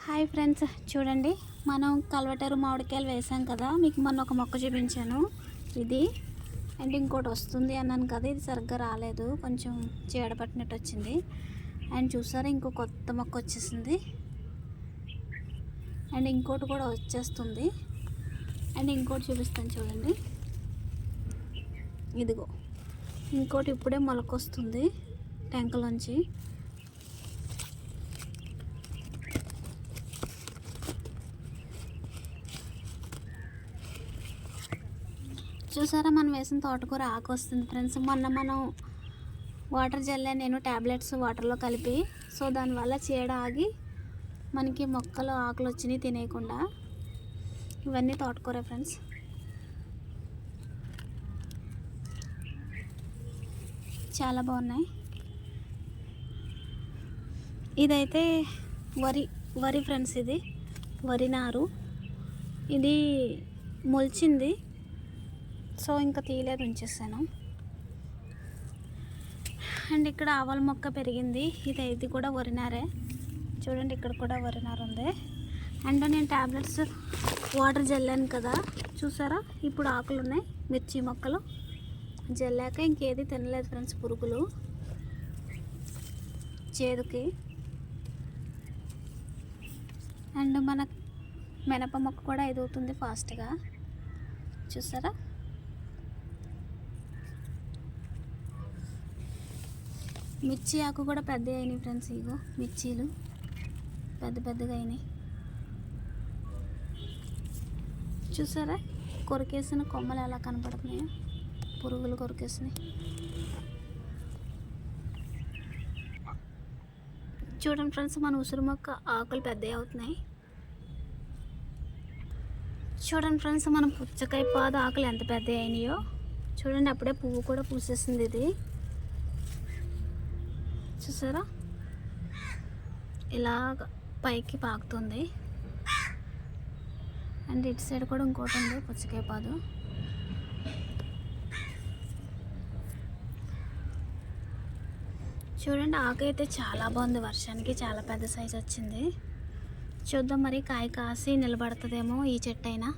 Hi friends, చూడండి మనం కల్వటరు మామిడికాయలు వేసాం కదా. మీకు మొన్న ఒక మొక్క చూపించాను ఇది. అండ్ ఇంకోటి వస్తుంది అన్నాను కదా, ఇది సరిగ్గా రాలేదు, కొంచెం చీడ పట్టినట్టు వచ్చింది. అండ్ చూసారా, ఇంకో కొత్త మొక్క వచ్చేసింది. అండ్ ఇంకోటి కూడా వచ్చేస్తుంది. అండ్ ఇంకోటి చూపిస్తాను చూడండి, ఇదిగో ఇంకోటి ఇప్పుడే మొలకొస్తుంది టెంకలోంచి. చూసారా, మనం వేసిన తోటకూర ఆకు వస్తుంది ఫ్రెండ్స్. మొన్న మనం వాటర్ జల్లే, నేను ట్యాబ్లెట్స్ వాటర్లో కలిపి, సో దానివల్ల చీడ ఆగి మనకి మొక్కలు ఆకులు వచ్చినాయి తినేయకుండా. ఇవన్నీ తోటకూర ఫ్రెండ్స్. చాలా బాగున్నాయి. ఇదైతే వరి ఫ్రెండ్స్, ఇది వరి నారు. ఇది మొలిచింది, సో ఇంకా తీయలేదు, ఉంచేసాను. అండ్ ఇక్కడ ఆవాల మొక్క పెరిగింది. ఇది కూడా వరినారే. చూడండి, ఇక్కడ కూడా వరినారు ఉంది. అండ్ నేను ట్యాబ్లెట్స్ వాటర్ జల్లాను కదా, చూసారా ఇప్పుడు ఆకులు ఉన్నాయి. మిర్చి మొక్కలు జల్లాక ఇంకేది తినలేదు ఫ్రెండ్స్, పురుగులు చేదుకి. అండ్ మన మినప మొక్క కూడా ఎదుగుతుంది ఫాస్ట్గా, చూసారా. మిర్చి ఆకు కూడా పెద్ద అయినాయి ఫ్రెండ్స్. ఇగో మిర్చీలు పెద్దగా అయినాయి, చూసారా. కొరికేసిన కొమ్మలు ఎలా కనపడుతున్నాయో, పురుగులు కొరికేసినాయి. చూడండి ఫ్రెండ్స్, మన ఉసిరి మొక్క ఆకులు పెద్దవి అవుతున్నాయి. చూడండి ఫ్రెండ్స్, మన పుచ్చకాయ పాదు ఆకులు ఎంత పెద్దవి అయినాయో చూడండి. అప్పుడే పువ్వు కూడా పూసేసింది ఇది, చూసారా. ఇలా పైకి పాకుతుంది. అండ్ ఇటు సైడ్ కూడా ఇంకోటి ఉంది పుచ్చకాయ పాదు. చూడండి, ఆకు అయితే చాలా బాగుంది. వర్షానికి చాలా పెద్ద సైజు వచ్చింది. చూద్దాం మరి కాయ కాసి నిలబడుతుందేమో ఈ చెట్టు అయినా.